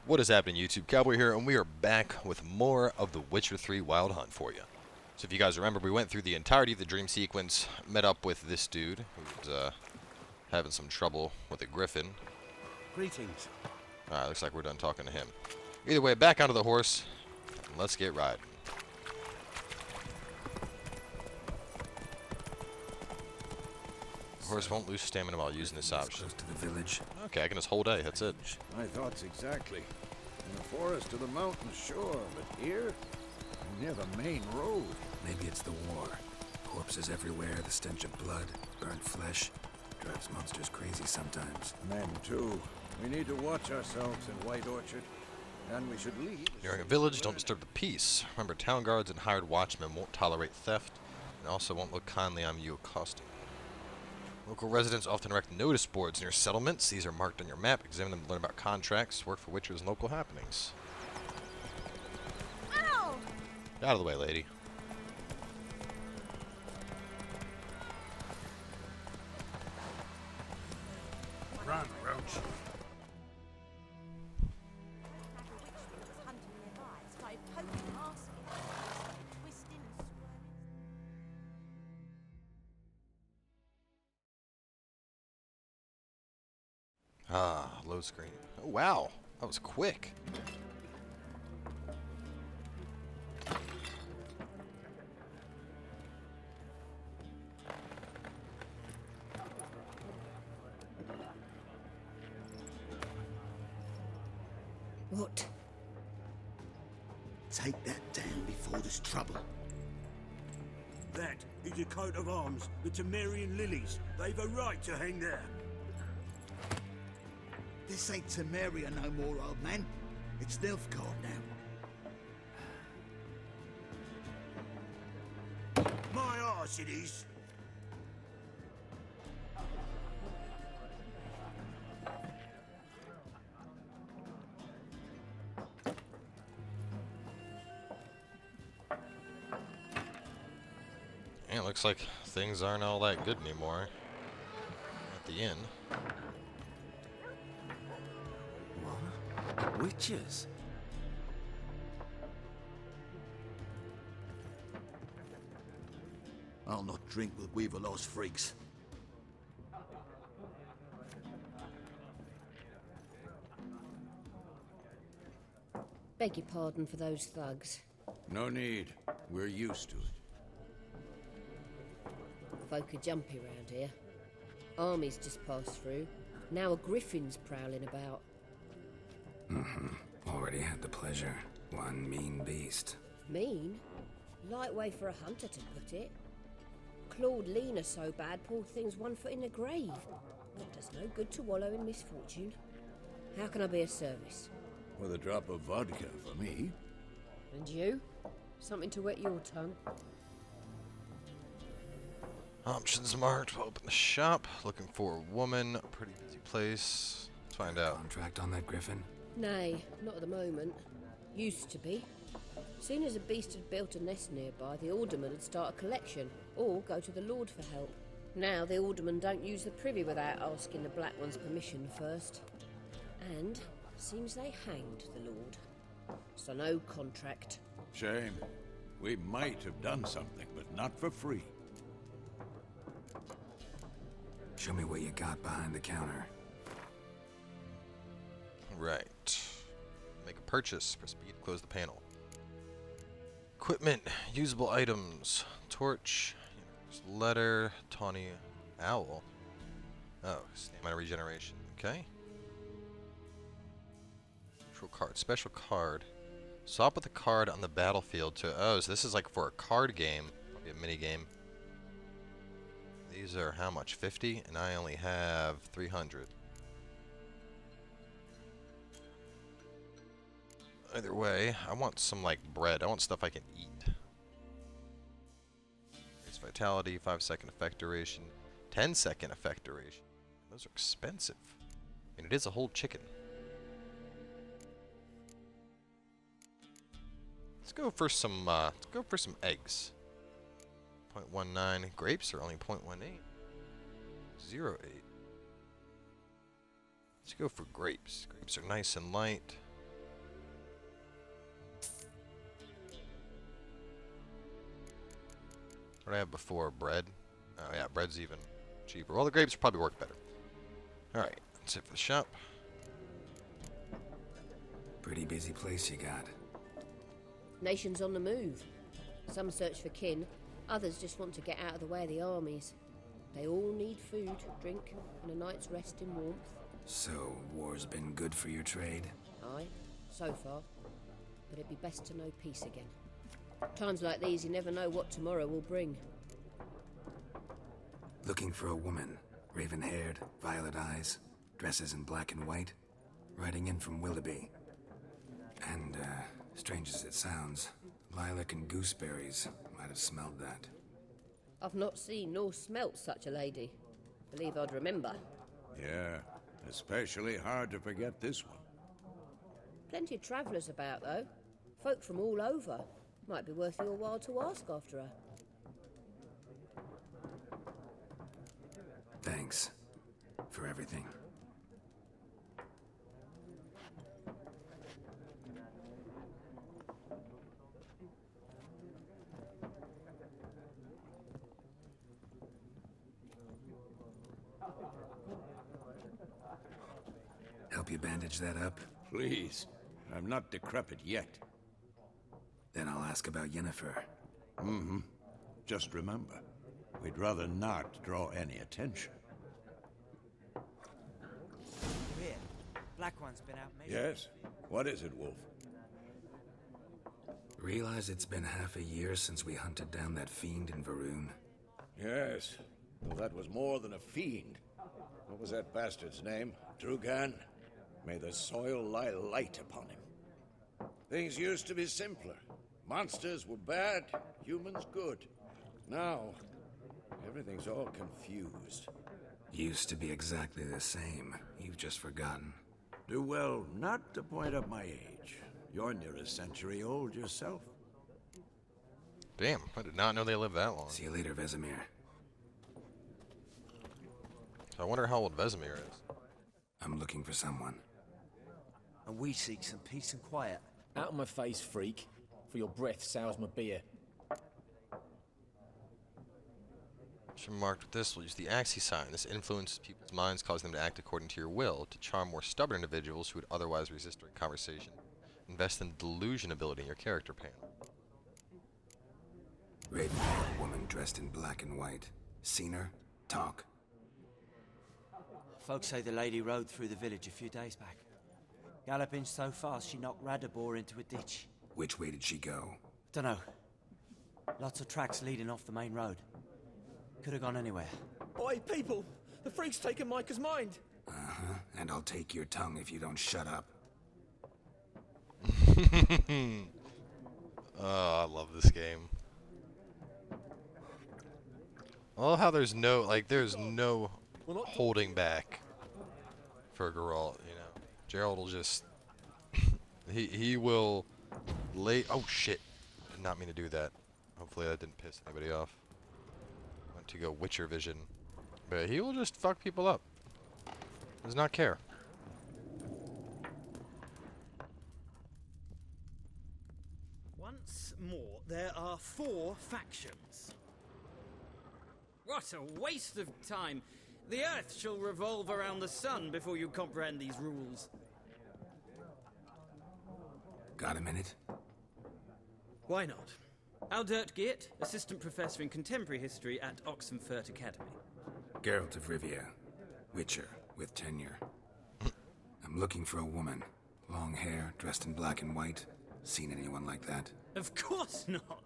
What is happening, YouTube? Cowboy here, and we are back with more of the Witcher 3 Wild Hunt for you. So if you guys remember, we went through the entirety of the dream sequence, met up with this dude who's having some trouble with a griffin. Greetings. Alright, looks like we're done talking to him. Either way, back onto the horse, and let's get riding. The horse won't lose stamina while using this option. Close to the village. Okay, I can just hold A, that's it. My thoughts exactly. In the forest to the mountains, sure, but here, near the main road. Maybe it's the war. Corpses everywhere, the stench of blood, burnt flesh. Drives monsters crazy sometimes. Men, too. We need to watch ourselves in White Orchard, and we should leave. Nearing a village, don't disturb the peace. Remember, town guards and hired watchmen won't tolerate theft, and also won't look kindly on you accosting. Local residents often erect notice boards near settlements. These are marked on your map. Examine them to learn about contracts, work for witchers, and local happenings. Ow! Get out of the way, lady. Run, Roach. Ah, load screen. Oh, wow. That was quick. What? Take that down before there's trouble. That is a coat of arms, the Temerian lilies. They've a right to hang there. This ain't Temeria no more, old man. It's Nilfgaard now. My arse it is. Yeah, it looks like things aren't all that good anymore at the inn. What? Witches? I'll not drink with Weaverlaw's freaks. Beg your pardon for those thugs. No need. We're used to it. Folk are jumpy round here. Armies just passed through. Now a griffin's prowling about. Already had the pleasure. One mean beast. Mean? Light way for a hunter to put it. Clawed Lena so bad, poor thing's 1 foot in the grave. It does no good to wallow in misfortune. How can I be of service? With a drop of vodka for me. And you? Something to wet your tongue? Options marked. We'll open the shop. Looking for a woman. A pretty busy place. Let's find out. Contract on that griffin? Nay, not at the moment. Used to be. Soon as a beast had built a nest nearby, the alderman would start a collection, or go to the lord for help. Now the alderman don't use the privy without asking the Black One's permission first. And seems they hanged the lord. So no contract. Shame. We might have done something, but not for free. Show me what you got behind the counter. Right. Make a purchase. Press B to close the panel. Equipment. Usable items. Torch. Letter. Tawny owl. Oh, stamina regeneration. Okay. Neutral card. Special card. Swap with the card on the battlefield to... Oh, so this is like for a card game. Probably a mini game. These are how much? 50? And I only have 300. Either way, I want some, like, bread. I want stuff I can eat. It's vitality, 5-second effect duration, 10-second effect duration. Those are expensive. And it is a whole chicken. Let's go for some eggs. 0.19. Grapes are only 0.18. 0.8. Let's go for grapes. Grapes are nice and light. What did I have before? Bread? Oh yeah, bread's even cheaper. Well, the grapes probably work better. Alright, that's it for the shop. Pretty busy place you got. Nations on the move. Some search for kin, others just want to get out of the way of the armies. They all need food, drink, and a night's rest in warmth. So, war's been good for your trade? Aye, so far. But it'd be best to know peace again. Times like these, you never know what tomorrow will bring. Looking for a woman. Raven-haired, violet eyes, dresses in black and white. Riding in from Willoughby. And, strange as it sounds, lilac and gooseberries might have smelled that. I've not seen nor smelt such a lady. Believe I'd remember. Yeah, especially hard to forget this one. Plenty of travellers about, though. Folk from all over. Might be worth your while to ask after her. Thanks. For everything. Help you bandage that up? Please, I'm not decrepit yet. Then I'll ask about Yennefer. Just remember, we'd rather not draw any attention. Here, Black One's been out maybe. Yes? What is it, Wolf? Realize it's been half a year since we hunted down that fiend in Varun. Yes, though that was more than a fiend. What was that bastard's name? Drugan? May the soil lie light upon him. Things used to be simpler. Monsters were bad, humans good. Now, everything's all confused. Used to be exactly the same. You've just forgotten. Do well not to point up my age. You're near a century old yourself. Damn, I did not know they lived that long. See you later, Vesemir. So I wonder how old Vesemir is. I'm looking for someone. And we seek some peace and quiet. Out of my face, freak. For your breath sours my beer. Marked with this, we'll use the Axii sign. This influences people's minds, causing them to act according to your will, to charm more stubborn individuals who would otherwise resist during conversation. Invest in delusion ability in your character panel. Raven-haired woman dressed in black and white. Seen her? Talk. Folks say the lady rode through the village a few days back. Galloping so fast she knocked Radabor into a ditch. Which way did she go? Dunno. Lots of tracks leading off the main road. Could have gone anywhere. Oi, people! The freak's taken Micah's mind! Uh-huh, and I'll take your tongue if you don't shut up. Oh, I love this game. I love how there's no holding back for Geralt, you know. Geralt will just he will lay. Oh shit! Did not mean to do that. Hopefully that didn't piss anybody off. Went to go Witcher vision, but he will just fuck people up. Does not care. Once more, there are 4 factions. What a waste of time! The Earth shall revolve around the sun before you comprehend these rules. Got a minute? Why not? Aldert Geert, Assistant Professor in Contemporary History at Oxenfurt Academy. Geralt of Rivia. Witcher, with tenure. I'm looking for a woman. Long hair, dressed in black and white. Seen anyone like that? Of course not!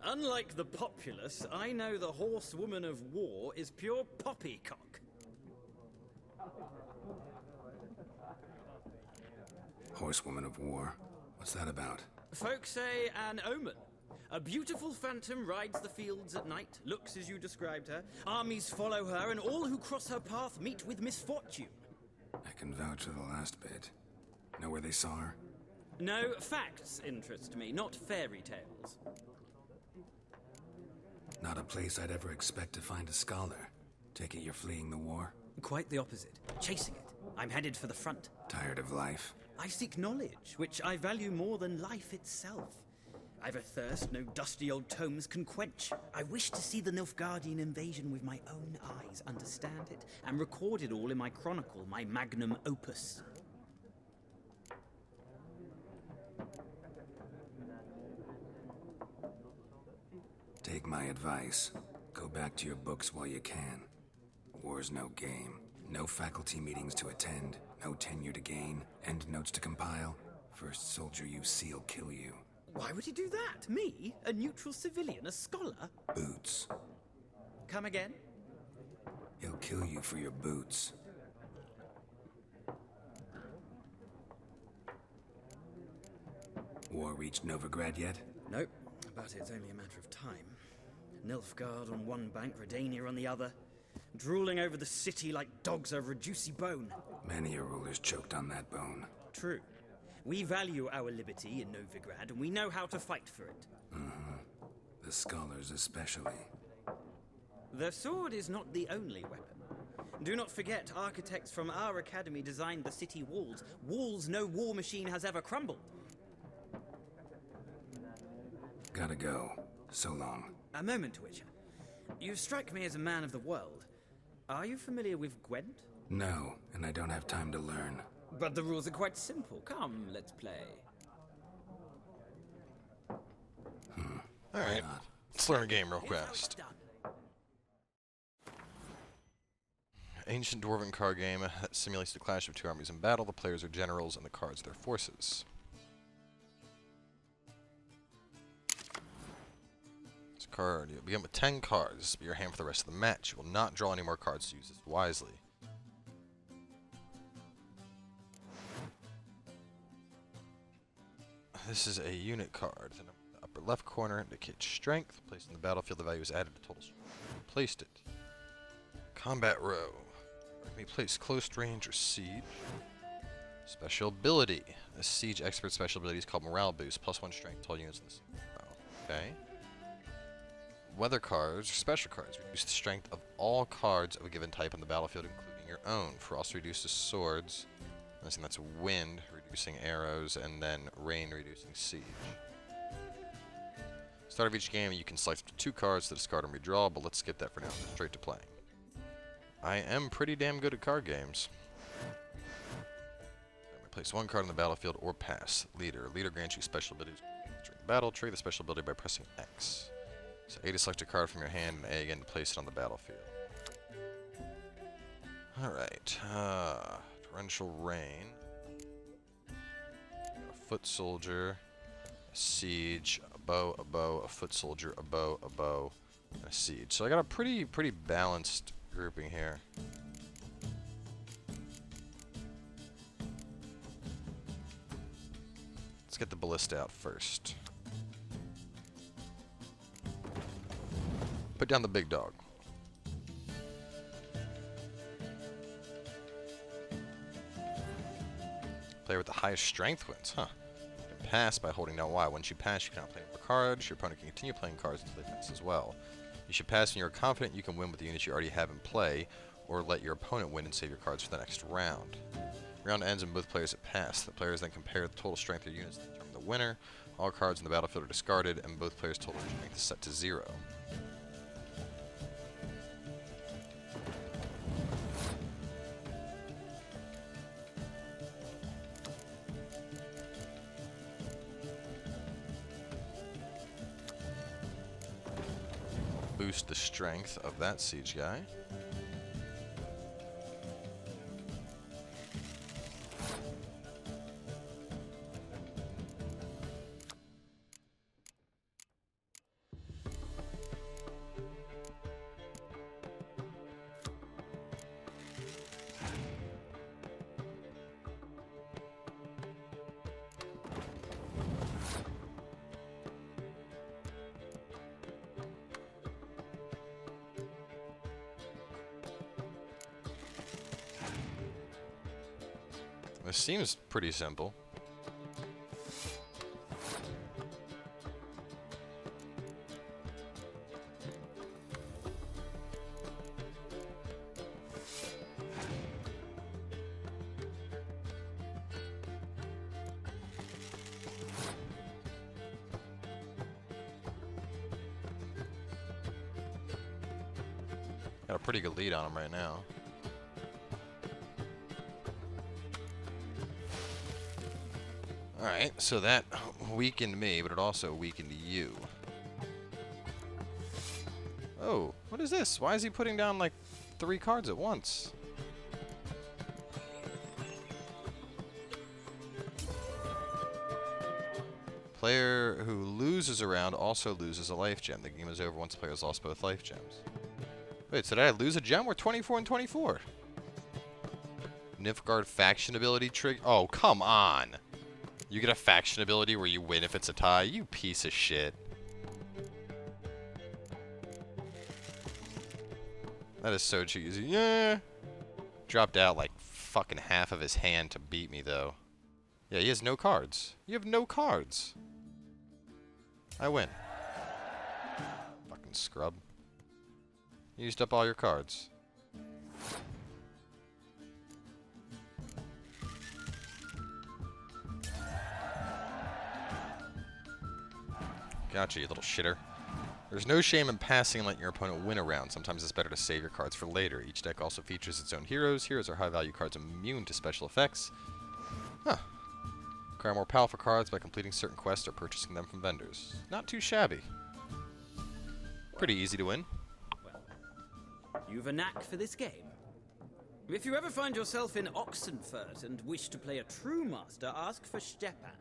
Unlike the populace, I know the horsewoman of war is pure poppycock. Horsewoman of war? What's that about? Folks say an omen. A beautiful phantom rides the fields at night, looks as you described her. Armies follow her, and all who cross her path meet with misfortune. I can vouch for the last bit. Know where they saw her? No, facts interest me, not fairy tales. Not a place I'd ever expect to find a scholar. Take it you're fleeing the war? Quite the opposite. Chasing it. I'm headed for the front. Tired of life? I seek knowledge, which I value more than life itself. I've a thirst no dusty old tomes can quench. I wish to see the Nilfgaardian invasion with my own eyes, understand it, and record it all in my chronicle, my magnum opus. Take my advice. Go back to your books while you can. War's no game. No faculty meetings to attend, no tenure to gain, end notes to compile. First soldier you see'll kill you. Why would he do that? Me? A neutral civilian? A scholar? Boots. Come again? He'll kill you for your boots. War reached Novigrad yet? Nope, but it's only a matter of time. Nilfgaard on one bank, Redania on the other, drooling over the city like dogs over a juicy bone. Many a ruler's choked on that bone. True. We value our liberty in Novigrad, and we know how to fight for it. The scholars especially. The sword is not the only weapon. Do not forget, architects from our academy designed the city walls. Walls no war machine has ever crumbled. Gotta go. So long. A moment, Witcher. You strike me as a man of the world. Are you familiar with Gwent? No, and I don't have time to learn. But the rules are quite simple. Come, let's play. Alright, let's learn a game real fast. Done. Ancient dwarven card game that simulates the clash of two armies in battle. The players are generals and the cards are their forces. This card, you'll begin with 10 cards. This will be your hand for the rest of the match. You will not draw any more cards to use this wisely. This is a unit card. In the upper left corner indicates strength. Placed in the battlefield, the value is added to total strength. Placed it. Combat row. Can be placed close range or siege. Special ability. The siege expert special ability is called morale boost. +1 strength to all units in this. Okay. Weather cards or special cards reduce the strength of all cards of a given type on the battlefield, including your own. For also reduces swords. I think that's wind, reducing arrows, and then rain, reducing siege. Start of each game, you can select up to 2 cards to discard and redraw, but let's skip that for now. Straight to playing. I am pretty damn good at card games. Place 1 card on the battlefield or pass. Leader. Leader grants you special abilities during the battle. Trigger the special ability by pressing X. So A to select a card from your hand, and A again to place it on the battlefield. Alright. Torrential Rain. A foot soldier. A siege. A bow, a foot soldier, a bow, and a siege. So I got a pretty balanced grouping here. Let's get the ballista out first. Put down the big dog. Player with the highest strength wins, huh? You can pass by holding down Y. Once you pass, you cannot play more cards. Your opponent can continue playing cards until they pass as well. You should pass when you are confident you can win with the units you already have in play, or let your opponent win and save your cards for the next round. Round ends and both players have passed. The players then compare the total strength of their units to determine the winner. All cards in the battlefield are discarded, and both players' total strength is set to 0. Boost the strength of that siege guy. This seems pretty simple. Got a pretty good lead on him right now. Alright, so that weakened me, but it also weakened you. Oh, what is this? Why is he putting down like 3 cards at once? Player who loses a round also loses a life gem. The game is over once the player has lost both life gems. Wait, so did I lose a gem? We're 24 and 24. Nilfgaard faction ability trigger. Oh, come on. You get a faction ability where you win if it's a tie? You piece of shit. That is so cheesy. Yeah. Dropped out like fucking half of his hand to beat me, though. Yeah, he has no cards. You have no cards. I win. Fucking scrub. You used up all your cards. Gotcha, you little shitter. There's no shame in passing and letting your opponent win a round. Sometimes it's better to save your cards for later. Each deck also features its own heroes. Heroes are high-value cards immune to special effects. Huh. Acquire more powerful cards by completing certain quests or purchasing them from vendors. Not too shabby. Pretty easy to win. Well, you've a knack for this game. If you ever find yourself in Oxenfurt and wish to play a true master, ask for Stepan.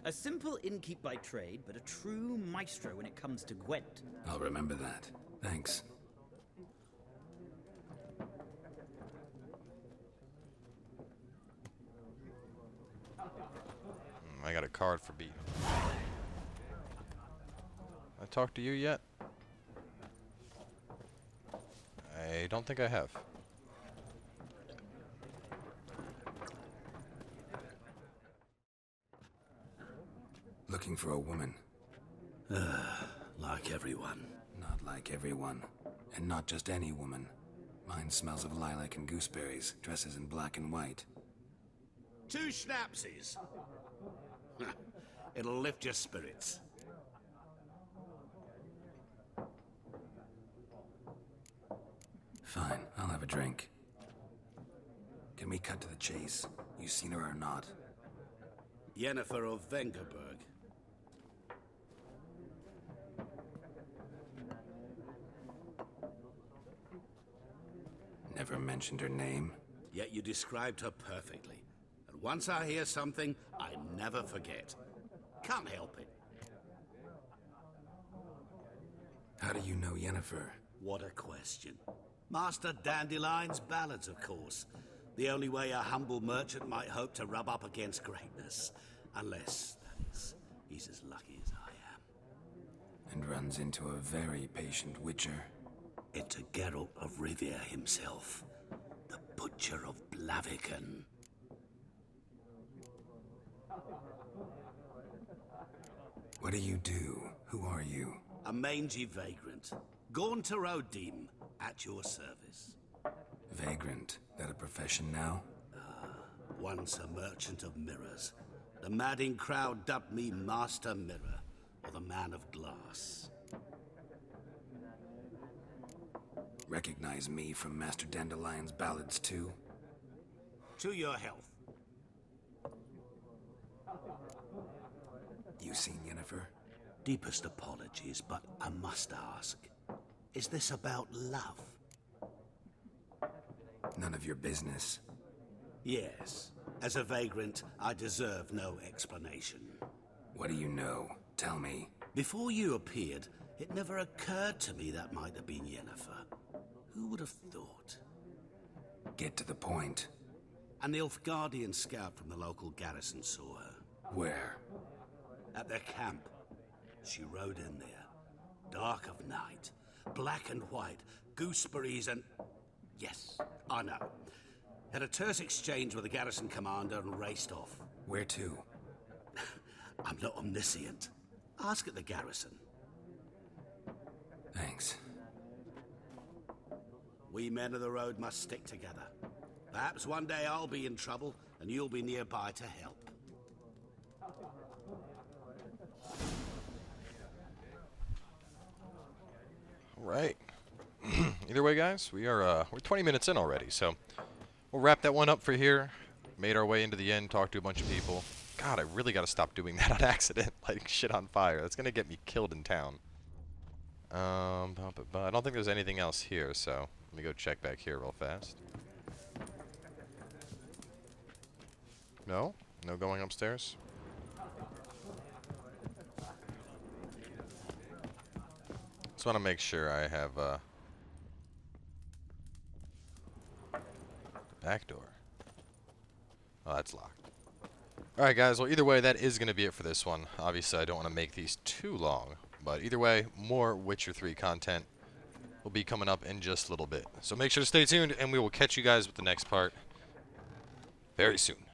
A simple innkeep by trade, but a true maestro when it comes to Gwent. I'll remember that. Thanks. I got a card for beat. I talked to you yet? I don't think I have. Looking for a woman. Like everyone. Not like everyone. And not just any woman. Mine smells of lilac and gooseberries, dresses in black and white. 2 schnapsies. It'll lift your spirits. Fine, I'll have a drink. Can we cut to the chase? You seen her or not? Yennefer of Vengerberg. Never mentioned her name. Yet you described her perfectly. And once I hear something, I never forget. Can't help it. How do you know Yennefer? What a question. Master Dandelion's ballads, of course. The only way a humble merchant might hope to rub up against greatness. Unless, that is, he's as lucky as I am. And runs into a very patient witcher. It's a Geralt of Rivia himself. The Butcher of Blaviken. What do you do? Who are you? A mangy vagrant. Gaunter Odim, at your service. Vagrant. That a profession now? Once a merchant of mirrors. The madding crowd dubbed me Master Mirror, or the Man of Glass. Recognize me from Master Dandelion's ballads too? To your health. You seen Yennefer? Deepest apologies, but I must ask. Is this about love? None of your business. Yes. As a vagrant, I deserve no explanation. What do you know? Tell me. Before you appeared, it never occurred to me that might have been Yennefer. Who would have thought? Get to the point. A Nilfgaardian scout from the local garrison saw her. Where? At their camp. She rode in there. Dark of night. Black and white. Gooseberries and... Yes, I know. Had a terse exchange with the garrison commander and raced off. Where to? I'm not omniscient. Ask at the garrison. Thanks. We men of the road must stick together. Perhaps one day I'll be in trouble and you'll be nearby to help. Right. Either way, guys, we're 20 minutes in already, so we'll wrap that one up for here. Made our way into the end, talked to a bunch of people. God, I really got to stop doing that on accident, lighting shit on fire. That's gonna get me killed in town. But I don't think there's anything else here, so let me go check back here real fast. No? No going upstairs? Just want to make sure I have the back door. Oh, that's locked. Alright guys, well either way, that is going to be it for this one. Obviously I don't want to make these too long, but either way, more Witcher 3 content will be coming up in just a little bit. So make sure to stay tuned, and we will catch you guys with the next part very soon.